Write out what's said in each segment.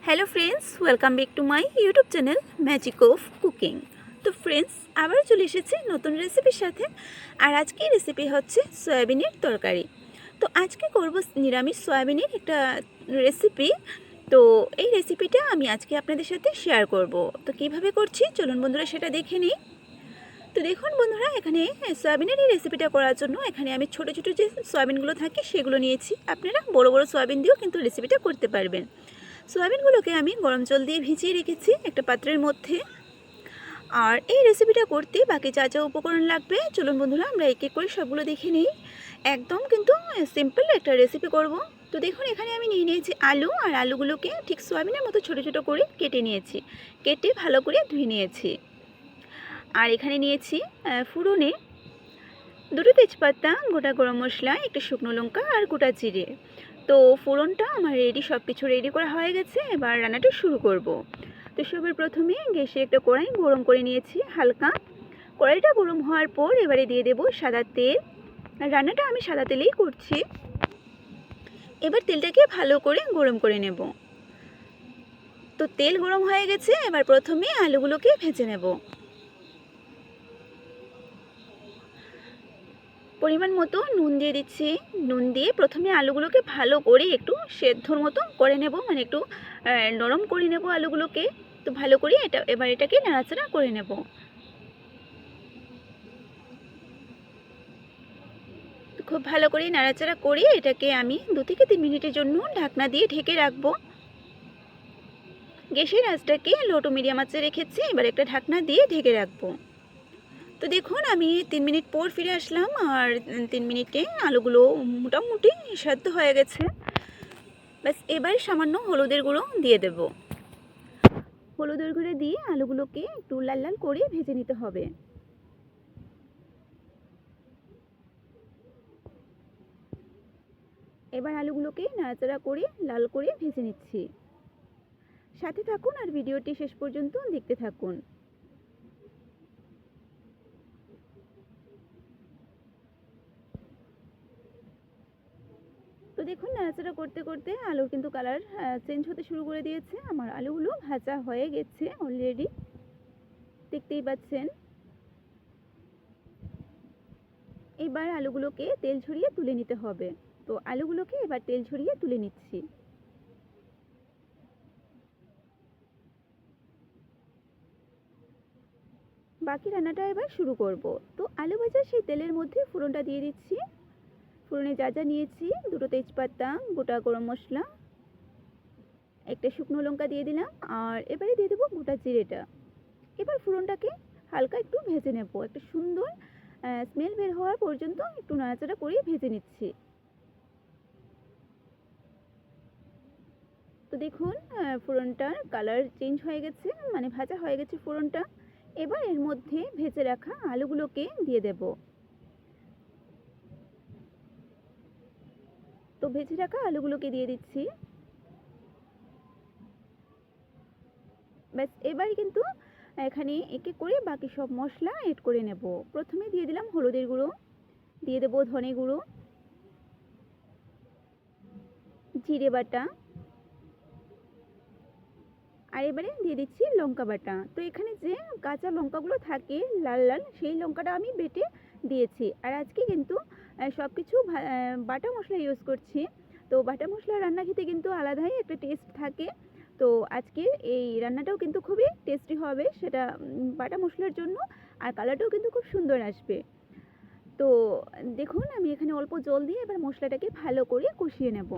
Hello friends, welcome back to my YouTube channel magic of cooking. তো friends, আবার চলে এসেছি নতুন রেসিপির সাথে। আর আজকে রেসিপি হচ্ছে সয়াবিনের তরকারি। তো আজকে করব নিরামিষ সয়াবিনের একটা রেসিপি। তো এই রেসিপিটা আমি আজকে আপনাদের সাথে শেয়ার করব। তো কিভাবে করছি চলুন বন্ধুরা সেটা দেখে নিই। তো দেখুন বন্ধুরা, এখানে সয়াবিনের এই রেসিপিটা করার জন্য এখানে আমি ছোটো ছোটো যে সয়াবিনগুলো থাকে সেগুলো নিয়েছি। আপনারা বড় বড় সয়াবিন দিয়েও কিন্তু রেসিপিটা করতে পারবেন। সয়াবিনগুলোকে আমি গরম জল দিয়ে ভিজিয়ে রেখেছি একটা পাত্রের মধ্যে। আর এই রেসিপিটা করতে বাকি যা যা উপকরণ লাগবে চলুন বন্ধুরা আমরা এক এক করে সবগুলো দেখে নিই। একদম কিন্তু সিম্পল একটা রেসিপি করব। তো দেখুন, এখানে আমি নিয়ে নিয়েছি আলু, আর আলুগুলোকে ঠিক সয়াবিনের মতো ছোটো ছোটো করে কেটে নিয়েছি, কেটে ভালো করে ধুয়ে নিয়েছি। আর এখানে নিয়েছি ফোড়নে দুটো তেজপাতা, গোটা গরম মশলা, একটা শুকনো লঙ্কা আর গোটা জিরে। তো ফোড়নটা আমার রেডি, সব কিছু রেডি করা হয়ে গেছে। এবার রান্নাটা শুরু করব। তো সবার প্রথমে গ্যাসে একটা কড়াই গরম করে নিয়েছি হালকা। কড়াইটা গরম হওয়ার পর এবারে দিয়ে দেব সাদা তেল। রান্নাটা আমি সাদা তেলেই করছি। এবার তেলটাকে ভালো করে গরম করে নেব। তো তেল গরম হয়ে গেছে, এবার প্রথমে আলুগুলোকে ভেজে নেব। পরিমাণ মতো নুন দিয়ে দিচ্ছি। নুন দিয়ে প্রথমে আলুগুলোকে ভালো করে একটু সেদ্ধর মতো করে নেব, মানে একটু নরম করে নেব আলুগুলোকে। তো ভালো করে এবার এটাকে নাড়াচাড়া করে নেব। খুব ভালো করে নাড়াচাড়া করে এটাকে আমি 2 থেকে 3 মিনিটের জন্য ঢাকনা দিয়ে ঢেকে রাখবো। গ্যাসের আঁচটাকে লো টু মিডিয়াম আঁচে রেখেছি। এবার একটা ঢাকনা দিয়ে ঢেকে রাখবো। তো দেখুন, আমি 3 মিনিট পর ফিরে আসলাম। আর 3 মিনিটে আলুগুলো মোটামুটি সেদ্ধ হয়ে গেছে। ব্যাস, এবার সামান্য হলুদের গুঁড়ো দিয়ে দেব। হলুদের গুঁড়ো দিয়ে আলুগুলোকে একটু লাল লাল করে ভেজে নিতে হবে। এবার আলুগুলোকে নাড়াচাড়া করে লাল করে ভেজে নিচ্ছি। সাথে থাকুন আর ভিডিওটি শেষ পর্যন্ত দেখতে থাকুন। তো দেখুন, নাড়াচাড়া করতে করতে আলুর কিন্তু কালার চেঞ্জ হতে শুরু করে দিয়েছে। আমার আলুগুলো ভাজা হয়ে গেছে অলরেডি, দেখতেই পাচ্ছেন। এবার আলুগুলোকে তেল ঝরিয়ে তুলে নিতে হবে। তো আলুগুলোকে এবার তেল ঝরিয়ে তুলে নিচ্ছি। বাকি রান্নাটা এবার শুরু করব। তো আলু ভাজার সেই তেলের মধ্যে ফোড়নটা দিয়ে দিচ্ছি। ফোড়নে যা যা নিয়েছি, দুটো তেজপাতা, গোটা গরম মশলা, একটা শুকনো লঙ্কা দিয়ে দিলাম। আর এবারে দিয়ে দেবো গোটা জিরেটা। এবার ফোড়নটাকে হালকা একটু ভেজে নেব, একটা সুন্দর স্মেল বের হওয়ার পর্যন্ত একটু নাড়াচাড়া করে ভেজে নিচ্ছি। তো দেখুন, ফোড়নটার কালার চেঞ্জ হয়ে গেছে, মানে ভাজা হয়ে গেছে ফোড়নটা। এবার এর মধ্যে ভেজে রাখা আলুগুলোকে দিয়ে দেব। তো ভেজে রাখা আলুগুলোকে দিয়ে দিচ্ছি। ব্যাস, এবার কিন্তু এখানে একে করে বাকি সব মশলা এড করে নেব। প্রথমে দিয়ে দিলাম হলুদের গুঁড়ো, দিয়ে দেবো ধনে গুঁড়ো, জিরে বাটা, আর এবারে দিয়ে দিচ্ছি লঙ্কা বাটা। তো এখানে যে কাঁচা লঙ্কাগুলো থাকে লাল লাল, সেই লঙ্কাটা আমি বেটে দিয়েছি। আর আজকে কিন্তু সব কিছু বাটা মশলা ইউজ করছি। তো বাটা মশলা রান্না খেতে কিন্তু আলাদাই একটা টেস্ট থাকে। তো আজকের এই রান্নাটাও কিন্তু খুবই টেস্টি হবে, সেটা বাটা মশলার জন্য। আর কালারটাও কিন্তু খুব সুন্দর আসবে। তো দেখুন, আমি এখানে অল্প জল দিয়ে এবার মশলাটাকে ভালো করে কষিয়ে নেব।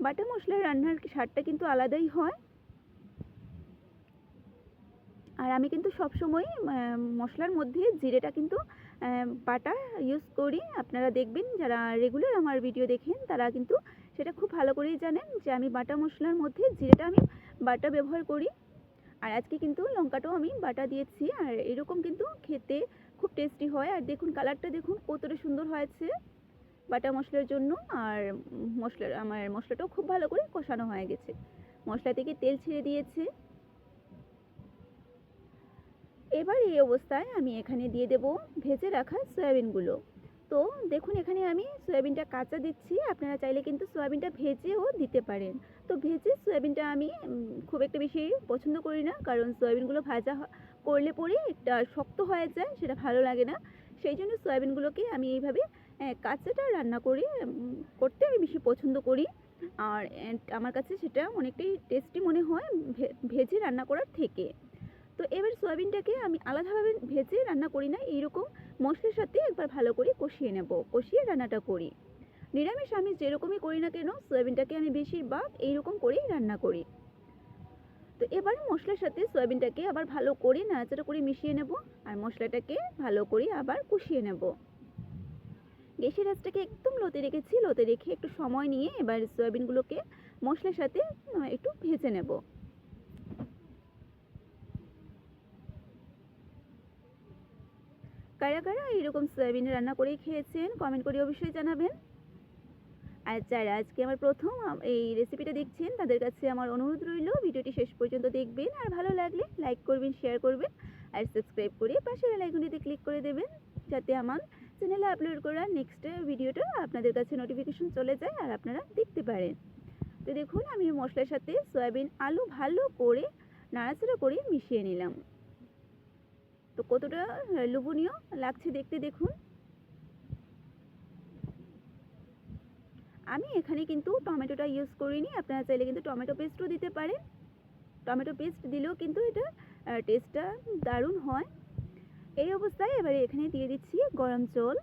বাটা মশলার রান্নার স্বাদটা কিন্তু আলাদাই হয়। আর আমি কিন্তু সবসময় মশলার মধ্যে জিরেটা কিন্তু বাটা ইউজ করি। আপনারা দেখবেন যারা রেগুলার আমার ভিডিও দেখেন তারা কিন্তু সেটা খুব ভালো করেই জানেন যে আমি বাটা মশলার মধ্যে জিরেটা আমি বাটা ব্যবহার করি। আর আজকে কিন্তু লঙ্কাটাও আমি বাটা দিয়েছি। আর এরকম কিন্তু খেতে খুব টেস্টি হয়। আর দেখুন কালারটা দেখুন কতটা সুন্দর হয়েছে বাটা মশলার জন্য। আর আমার মশলাটাও খুব ভালো করে কষানো হয়ে গেছে, মশলা থেকে তেল ছেড়ে দিয়েছে। এবার এই অবস্থায় আমি এখানে দিয়ে দেব ভেজে রাখা সয়াবিনগুলো। তো দেখুন এখানে আমি সয়াবিনটা কাঁচা দিচ্ছি, আপনারা চাইলে কিন্তু সয়াবিনটা ভেজেও দিতে পারেন। তো ভেজে সয়াবিনটা আমি খুব একটা বেশি পছন্দ করি না, কারণ সয়াবিনগুলো ভাজা করলে পরে একটা শক্ত হয়ে যায়, সেটা ভালো লাগে না। সেই জন্য সয়াবিনগুলোকে আমি এইভাবে কাঁচাটা রান্না করে করতে আমি বেশি পছন্দ করি। আর আমার কাছে সেটা অনেকটাই টেস্টি মনে হয় ভেজে রান্না করার থেকে। তো এবার সয়াবিনটাকে আমি আলাদাভাবে ভেজে রান্না করি না, এইরকম মশলার সাথে একবার ভালো করে কষিয়ে নেব, কষিয়ে রান্নাটা করি। নিরামিষ আমি যেরকমই করি না কেন সয়াবিনটাকে আমি বেশিরভাগ এইরকম করেই রান্না করি। তো এবার মশলার সাথে সয়াবিনটাকে আবার ভালো করে নাড়াচাড়া করে মিশিয়ে নেব, আর মশলাটাকে ভালো করে আবার কষিয়ে নেব। গ্যাসের আঁচটাকে একদম লোতে রেখেছি, লোতে রেখে একটু সময় নিয়ে এবার সয়াবিনগুলোকে মশলার সাথে একটু ভেজে নেব। কারা কারা এরকম সয়াবিন রান্না করে খেয়েছেন কমেন্ট করে অবশ্যই জানাবেন। আর যারা আজকে আমার প্রথম এই রেসিপিটা দেখছেন তাদের কাছে আমার অনুরোধ রইল ভিডিওটি শেষ পর্যন্ত দেখবেন, আর ভালো লাগলে লাইক করবেন, শেয়ার করবেন, আর সাবস্ক্রাইব করে পাশের বেল আইকনটিতে ক্লিক করে দেবেন, যাতে আমার চ্যানেলে আপলোড করা নেক্সট ভিডিওটা আপনাদের কাছে নোটিফিকেশন চলে যায় আর আপনারা দেখতে পারেন। তো দেখুন আমি মশলার সাথে সয়াবিন আলু ভালো করে নাড়াচাড়া করে মিশিয়ে নিলাম। তো কতটা লোভনীয় লাগছে দেখতে দেখুন। আমি এখানে কিন্তু টমেটোটা ইউজ করিনি, আপনারা চাইলে কিন্তু টমেটো পেস্টও দিতে পারেন। টমেটো পেস্ট দিলেও কিন্তু এটা টেস্টটা দারুণ হয়। এই অবস্থায় এবারে এখানে দিয়ে দিচ্ছি গরম জল।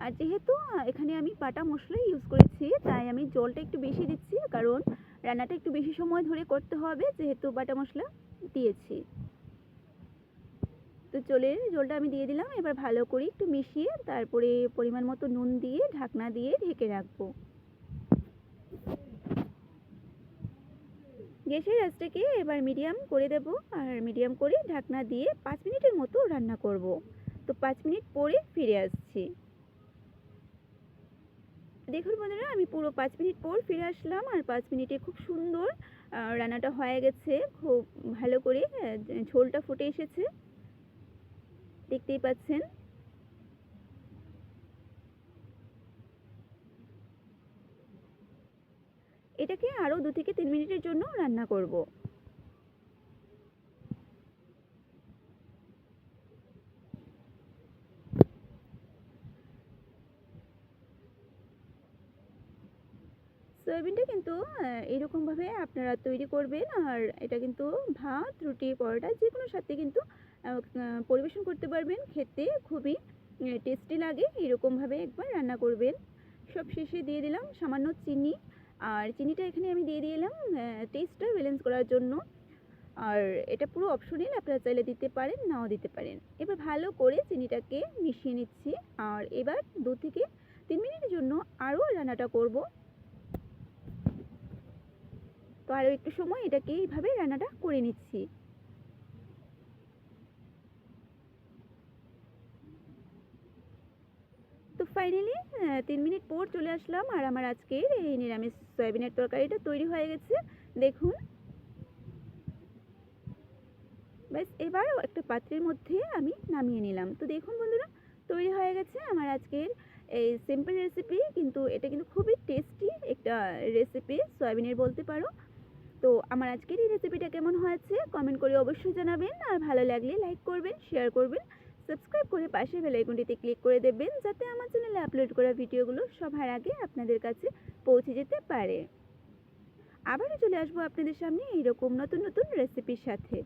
আর যেহেতু এখানে আমি বাটা মশলা ইউজ করেছি তাই আমি জলটা একটু বেশি দিচ্ছি, কারণ রান্নাটা একটু বেশি সময় ধরে করতে হবে যেহেতু বাটা মশলা দিয়েছি। তো জলটা আমি দিয়ে দিলাম, এবার ভালো করে একটু মিশিয়ে তারপরে পরিমাণ মতো নুন দিয়ে ঢাকনা দিয়ে ঢেকে রাখবো। গ্যাসের আঁচটাকে এবার মিডিয়াম করে দেব, আর মিডিয়াম করে ঢাকনা দিয়ে 5 মিনিটের মতো রান্না করব। তো 5 মিনিট পরে ফিরে আসছি। দেখুন বন্ধুরা আমি পুরো 5 মিনিট পর ফিরে আসলাম, আর 5 মিনিটে খুব সুন্দর রান্নাটা হয়ে গেছে, খুব ভালো করে ঝোলটা ফুটে এসেছে, দেখতেই পাচ্ছেন। এটাকে আরও 2 থেকে 3 মিনিটের জন্য রান্না করব। সয়াবিনটা কিন্তু এইরকমভাবে আপনারা তৈরি করবেন, আর এটা কিন্তু ভাত, রুটি, পরোটা যে কোনো সাথে কিন্তু পরিবেশন করতে পারবেন, খেতে খুবই টেস্টি লাগে। এরকমভাবে একবার রান্না করবেন। সব শেষে দিয়ে দিলাম সামান্য চিনি, আর চিনিটা এখানে আমি দিয়ে দিলাম টেস্টটা ব্যালেন্স করার জন্য। আর এটা পুরো অপশনাল, আপনারা চাইলে দিতে পারেন, নাও দিতে পারেন। এবার ভালো করে চিনিটাকে মিশিয়ে নিচ্ছি, আর এবার 2 থেকে 3 মিনিটের জন্য আরও রান্নাটা করব। তো আরও একটু সময় এটাকে এইভাবে রান্নাটা করে নিচ্ছি। তো ফাইনালি 3 মিনিট পর চলে আসলাম, আর আমার আজকের এই নিরামিষ সয়াবিনের তরকারিটা তৈরি হয়ে গেছে দেখুন। ব্যাস এবার একটা পাত্রের মধ্যে আমি নামিয়ে নিলাম। তো দেখুন বন্ধুরা তৈরি হয়ে গেছে আমার আজকের এই সিম্পল রেসিপি, কিন্তু এটা কিন্তু খুবই টেস্টি একটা রেসিপি সয়াবিনের বলতে পারো। তো আমার আজকের এই রেসিপিটা কেমন হয়েছে কমেন্ট করে অবশ্যই জানাবেন, আর ভালো লাগলে লাইক করবেন, শেয়ার করবেন, সাবস্ক্রাইব করে পাশের বেল আইকনটিতে ক্লিক করে দেবেন, যাতে আমার চ্যানেলে আপলোড করা ভিডিওগুলো সবার আগে আপনাদের কাছে পৌঁছে যেতে পারে। আবারও চলে আসবো আপনাদের সামনে এইরকম নতুন নতুন রেসিপির সাথে।